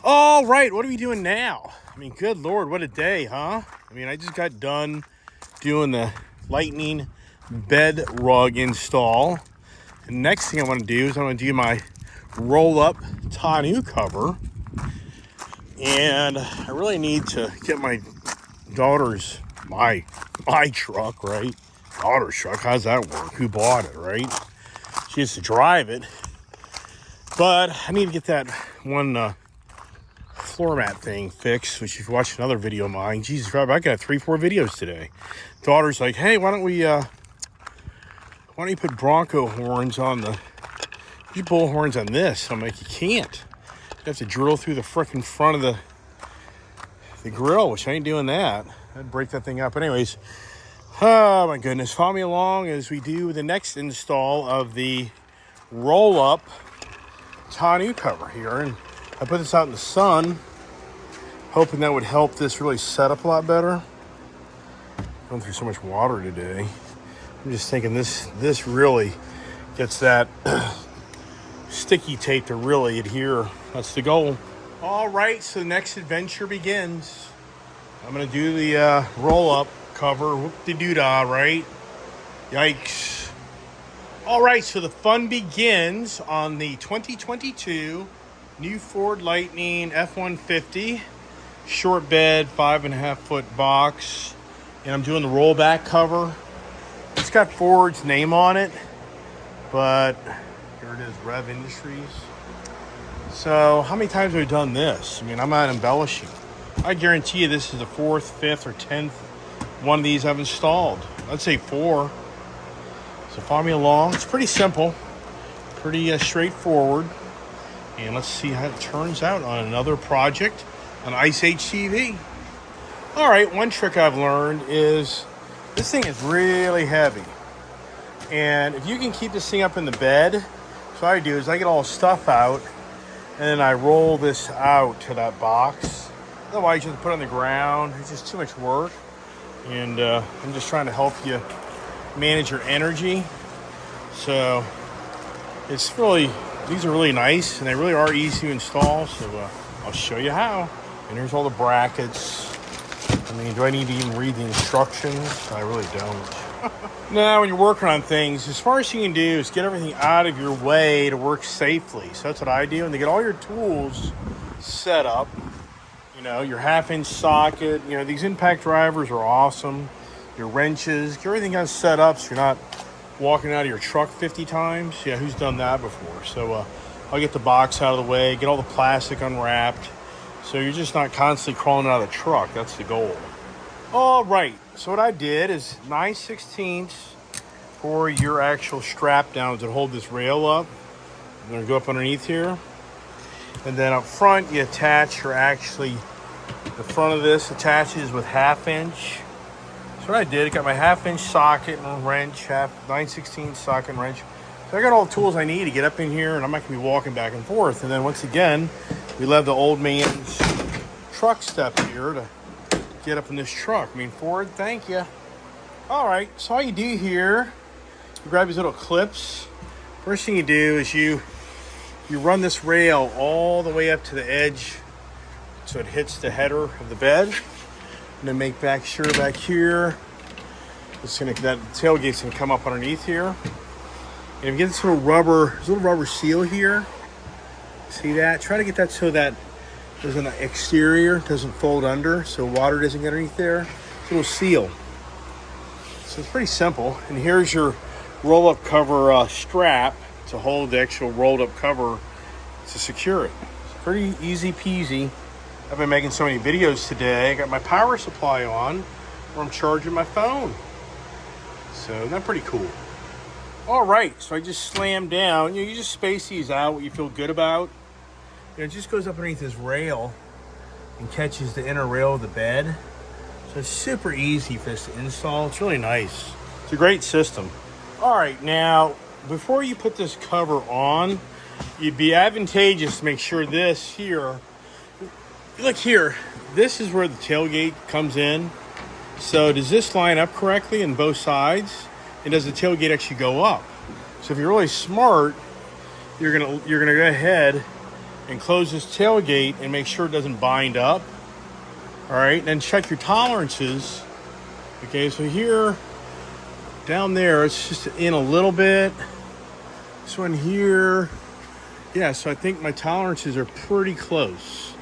All right, what are we doing now? I mean, good Lord, what a day, huh? I mean, I just got done doing the Lightning bed rug install. And next thing I want to do is I want to do my roll-up tonneau cover. And I really need to get my daughter's, my truck, right? Daughter's truck, how's that work? Who bought it, right? She has to drive it. But I need to get that one floor mat thing fixed, which if you watch another video of mine, Jesus Christ, I got 3-4 videos today. Daughter's like, hey, why don't you put Bronco horns on you bull horns on this? I'm like, you can't. You have to drill through the frickin' front of the grill, which I ain't doing that. I'd break that thing up. But anyways, oh my goodness, follow me along as we do the next install of the roll-up tonneau cover here. And I put this out in the sun, hoping that would help this really set up a lot better. Going through so much water today. I'm just thinking this really gets that sticky tape to really adhere. That's the goal. All right, so the next adventure begins. I'm gonna do the roll-up cover. Whoop-de-doo-dah, right? Yikes. All right, so the fun begins on the 2022 new Ford Lightning F150 short bed 5.5 foot box, and I'm doing the rollback cover. It's got Ford's name on it, but here it is, Rev Industries. So how many times have we done this? I mean, I'm not embellishing. I guarantee you this is the 4th, 5th, or 10th one of these I've installed. I'd say 4. So follow me along. It's pretty simple, pretty straightforward. And let's see how it turns out on another project on Ice HTV. All right, one trick I've learned is this thing is really heavy. And if you can keep this thing up in the bed, so what I do is I get all the stuff out and then I roll this out to that box. Otherwise, you have to put it on the ground. It's just too much work. And I'm just trying to help you manage your energy. So it's really, these are really nice and they really are easy to install. So I'll show you how. And here's all the brackets. I mean, do I need to even read the instructions? I really don't. Now, when you're working on things, as far as you can do is get everything out of your way to work safely. So that's what I do. And to get all your tools set up, you know, your 1/2-inch socket, you know, these impact drivers are awesome. Your wrenches, get everything else set up so you're not walking out of your truck 50 times. Yeah, who's done that before? So I'll get the box out of the way, get all the plastic unwrapped. So you're just not constantly crawling out of the truck. That's the goal. All right, so what I did is 9/16 for your actual strap downs that hold this rail up. I'm gonna go up underneath here. And then up front, you attach the front of this attaches with 1/2-inch. So what I did, I got my 1/2-inch socket and wrench, 9/16 socket and wrench. So I got all the tools I need to get up in here, and I'm not gonna be walking back and forth. And then once again, we love the old man's truck step here to get up in this truck. I mean, Ford, thank you. All right, so all you do here, you grab these little clips. First thing you do is you run this rail all the way up to the edge so it hits the header of the bed. And then make sure back here, that tailgate's gonna come up underneath here. And if you get this little rubber seal here, see that? Try to get that so that there's an exterior, doesn't fold under, so water doesn't get underneath there. It's a little seal. So it's pretty simple. And here's your roll-up cover strap to hold the actual rolled-up cover to secure it. It's pretty easy peasy. I've been making so many videos today. I got my power supply on where I'm charging my phone. So that's pretty cool. All right, so I just slammed down. You just space these out, what you feel good about. It just goes up underneath this rail and catches the inner rail of the bed. So it's super easy for this to install. It's really nice. It's a great system. All right, now, before you put this cover on, it'd be advantageous to make sure this here, look here, this is where the tailgate comes in. So does this line up correctly on both sides? And does the tailgate actually go up? So if you're really smart, you're gonna go ahead and close this tailgate and make sure it doesn't bind up. All right, and then check your tolerances. Okay, so here, down there, it's just in a little bit. This one here, yeah, so I think my tolerances are pretty close.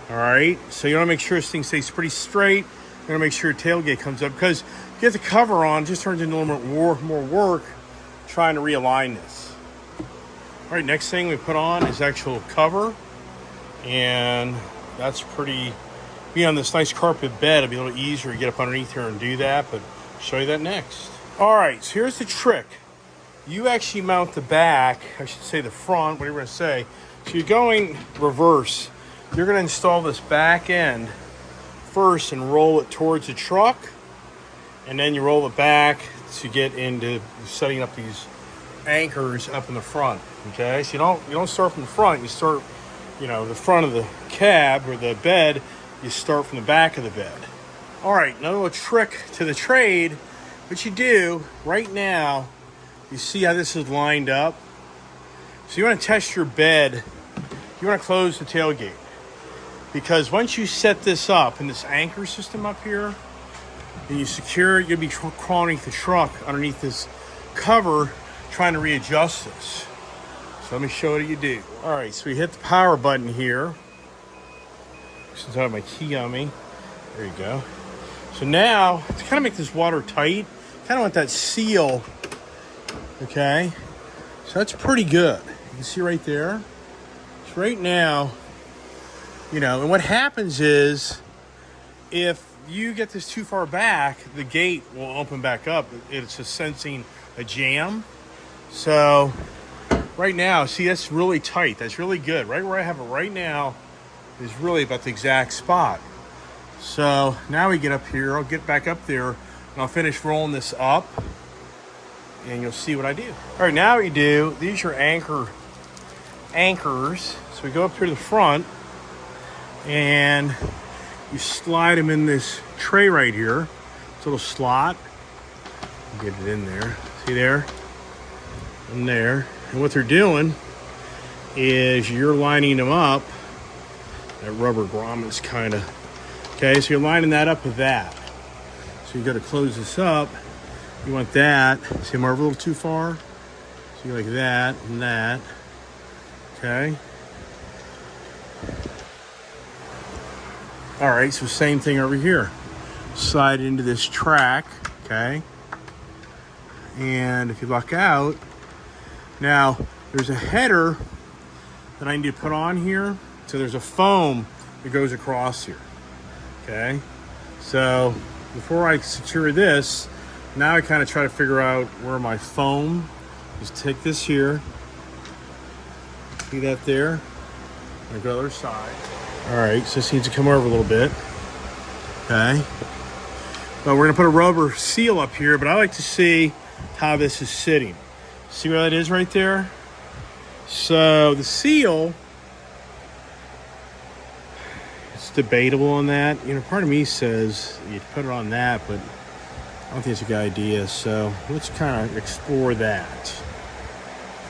All right, so you want to make sure this thing stays pretty straight. You want to make sure your tailgate comes up, because if you get the cover on, it just turns into a little more work trying to realign this. All right, next thing we put on is actual cover, and that's pretty, being on this nice carpet bed, it'll be a little easier to get up underneath here and do that, but I'll show you that next. All right, so here's the trick. You actually mount the back, I should say the front, whatever you want to say. So you're going reverse. You're going to install this back end first and roll it towards the truck, and then you roll it back to get into setting up these anchors up in the front. Okay, so you don't start from the front. You start, the front of the cab or the bed. You start from the back of the bed. All right, another little trick to the trade. What you do right now, you see how this is lined up. So you want to test your bed. You want to close the tailgate, because once you set this up in this anchor system up here, and you secure it, you'll be crawling underneath the truck, underneath this cover, trying to readjust this. So let me show you what you do. All right, so we hit the power button here. Since I have my key on me, there you go. So now, to kind of make this watertight, kind of want that seal, okay? So that's pretty good. You can see right there. So right now, and what happens is, if you get this too far back, the gate will open back up. It's just sensing a jam. So right now, see, that's really tight. That's really good. Right where I have it right now is really about the exact spot. So now we get up here. I'll get back up there and I'll finish rolling this up, and you'll see what I do. All right, now what you do, these are anchors. So we go up here to the front and you slide them in this tray right here. It's a little slot. Get it in there. See there? In there. And what they're doing is you're lining them up. That rubber grommet's kind of, okay, so you're lining that up with that. So you got to close this up. You want that. See, I'm over a little too far. So you like that and that. Okay. All right, so same thing over here. Slide into this track, okay? And if you luck out, now there's a header that I need to put on here. So there's a foam that goes across here, okay? So before I secure this, now I kind of try to figure out where my foam, just take this here, see that there? I go to the other side. All right, so this needs to come over a little bit, okay? But we're gonna put a rubber seal up here, but I like to see how this is sitting. See where that is right there? So the seal, it's debatable on that. Part of me says you put it on that, but I don't think it's a good idea. So let's kind of explore that.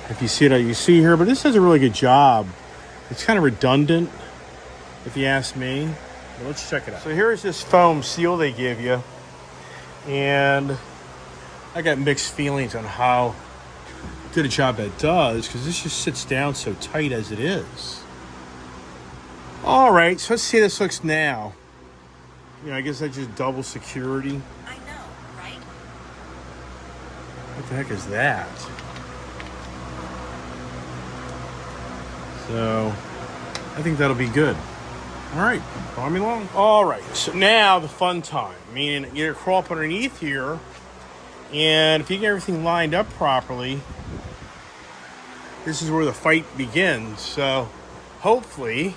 If you see it, you see here, but this does a really good job. It's kind of redundant, if you ask me. But let's check it out. So here's this foam seal they give you, and I got mixed feelings on how good a job that does, because this just sits down so tight as it is. All right, so let's see how this looks now. I guess that's just double security. I know, right? What the heck is that? So I think that'll be good. All right, follow me along. All right, so now the fun time. Meaning you're gonna crawl up underneath here, and if you get everything lined up properly, this is where the fight begins. So hopefully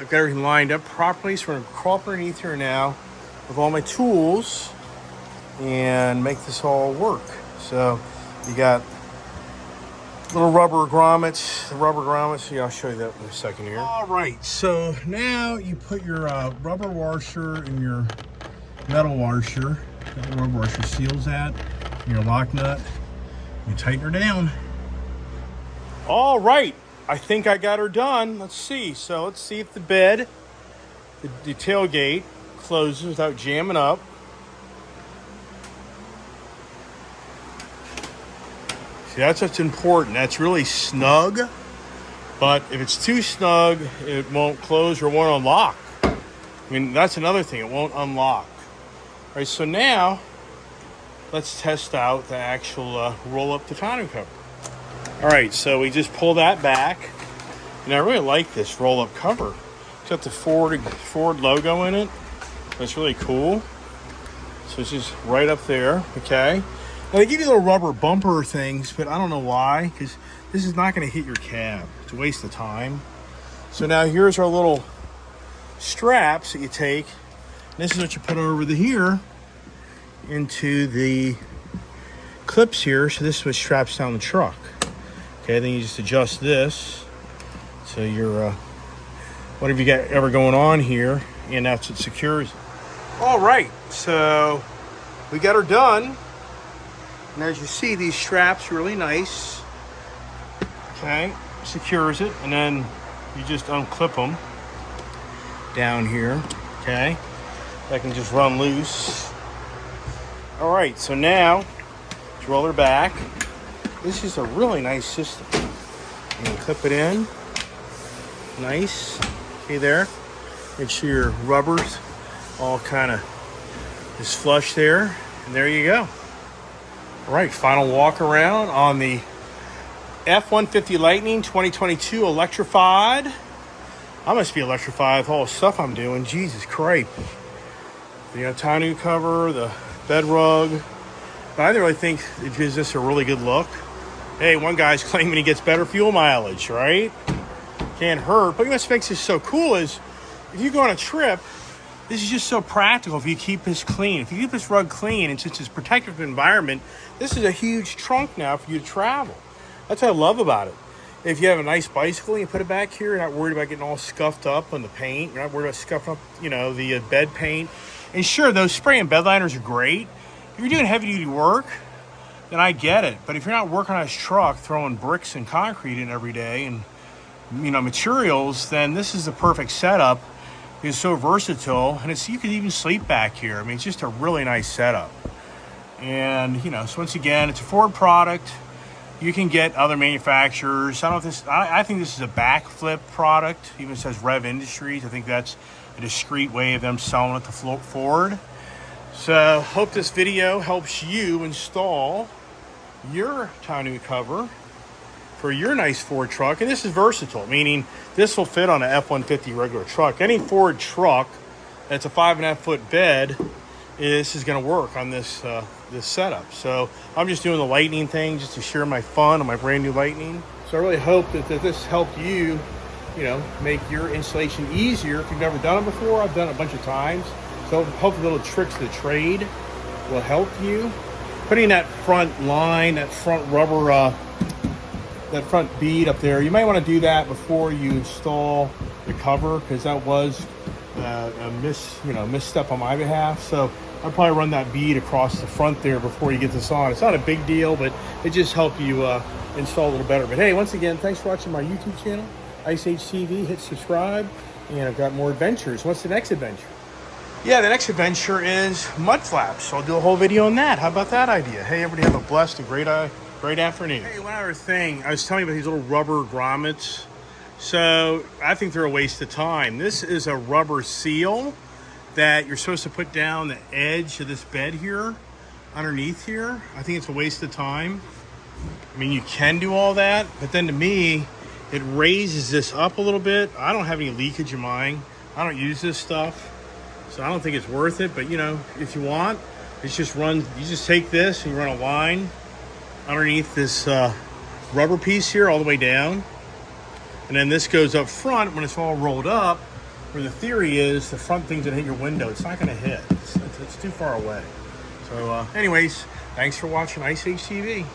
I've got everything lined up properly. So we're gonna crawl up underneath here now with all my tools and make this all work. So you got little rubber grommets. The rubber grommets, yeah, I'll show you that in a second here. All right, so now you put your rubber washer and your metal washer. The rubber washer seals that. And your lock nut. You tighten her down. All right, I think I got her done. Let's see. So let's see if the bed, the tailgate closes without jamming up. See, that's what's important. That's really snug. But if it's too snug, it won't close or won't unlock. I mean, that's another thing. It won't unlock. All right, so now let's test out the actual roll up the tonneau cover. All right, so we just pull that back. And I really like this roll up cover. It's got the Ford logo in it. That's really cool. So it's just right up there, okay? Now they give you little rubber bumper things, but I don't know why, because this is not going to hit your cab. It's a waste of time. So now here's our little straps that you take. This is what you put over here into the clips here. So this is what straps down the truck. Okay, then you just adjust this. So your whatever you got ever going on here, and that's what secures it. All right, so we got her done. And as you see, these straps are really nice. Okay, secures it, and then you just unclip them down here. Okay, that can just run loose. All right, so now let's roll her back. This is a really nice system. You can clip it in. Nice. See there? Make sure your rubbers all kind of is flush there. And there you go. All right, final walk around on the F150 Lightning 2022 electrified. I must be electrified with all the stuff I'm doing. Jesus Christ. The tonneau cover, the bed rug. But I really think it gives this a really good look. Hey, one guy's claiming he gets better fuel mileage, right? Can't hurt. But what makes this so cool is if you go on a trip, this is just so practical if you keep this clean. If you keep this rug clean and since it's a protective environment, this is a huge trunk now for you to travel. That's what I love about it. If you have a nice bicycle and you put it back here, you're not worried about getting all scuffed up on the paint. You're not worried about scuffing up, the bed paint. And sure, those spray and bed liners are great. If you're doing heavy duty work, then I get it. But if you're not working on this truck, throwing bricks and concrete in every day and, materials, then this is the perfect setup. It's so versatile, and you could even sleep back here. I mean, it's just a really nice setup. And, so once again, it's a Ford product. You can get other manufacturers. I think this is a backflip product. It even says Rev Industries. I think that's a discreet way of them selling it to Ford. So, hope this video helps you install your tonneau cover for your nice Ford truck. And this is versatile, meaning this will fit on an F-150 regular truck. Any Ford truck that's a 5.5 foot bed, this is going to work on this setup. So I'm just doing the Lightning thing just to share my fun on my brand new Lightning. So I really hope that this helped you, make your installation easier. If you've never done it before, I've done it a bunch of times. So hopefully little tricks of the trade will help you. Putting that front line, that front rubber, that front bead up there, you might want to do that before you install the cover, because that was a misstep on my behalf. So I'll probably run that bead across the front there before you get this on. It's not a big deal, but it just helps you install a little better. But hey, once again, thanks for watching my YouTube channel, Ice Age TV. Hit subscribe, and I've got more adventures. What's the next adventure? Yeah, the next adventure is mud flaps. So I'll do a whole video on that. How about that idea? Hey, everybody have a blessed and great afternoon. Hey, one other thing. I was telling you about these little rubber grommets. So I think they're a waste of time. This is a rubber seal that you're supposed to put down the edge of this bed here, underneath here. I think it's a waste of time. I mean, you can do all that, but then to me, it raises this up a little bit. I don't have any leakage in mine. I don't use this stuff, so I don't think it's worth it. But if you want, you just take this and you run a line underneath this rubber piece here all the way down, and then this goes up front when it's all rolled up, where the theory is the front thing's gonna hit your window. It's not gonna hit. It's too far away. So anyways, thanks for watching Ice Age TV.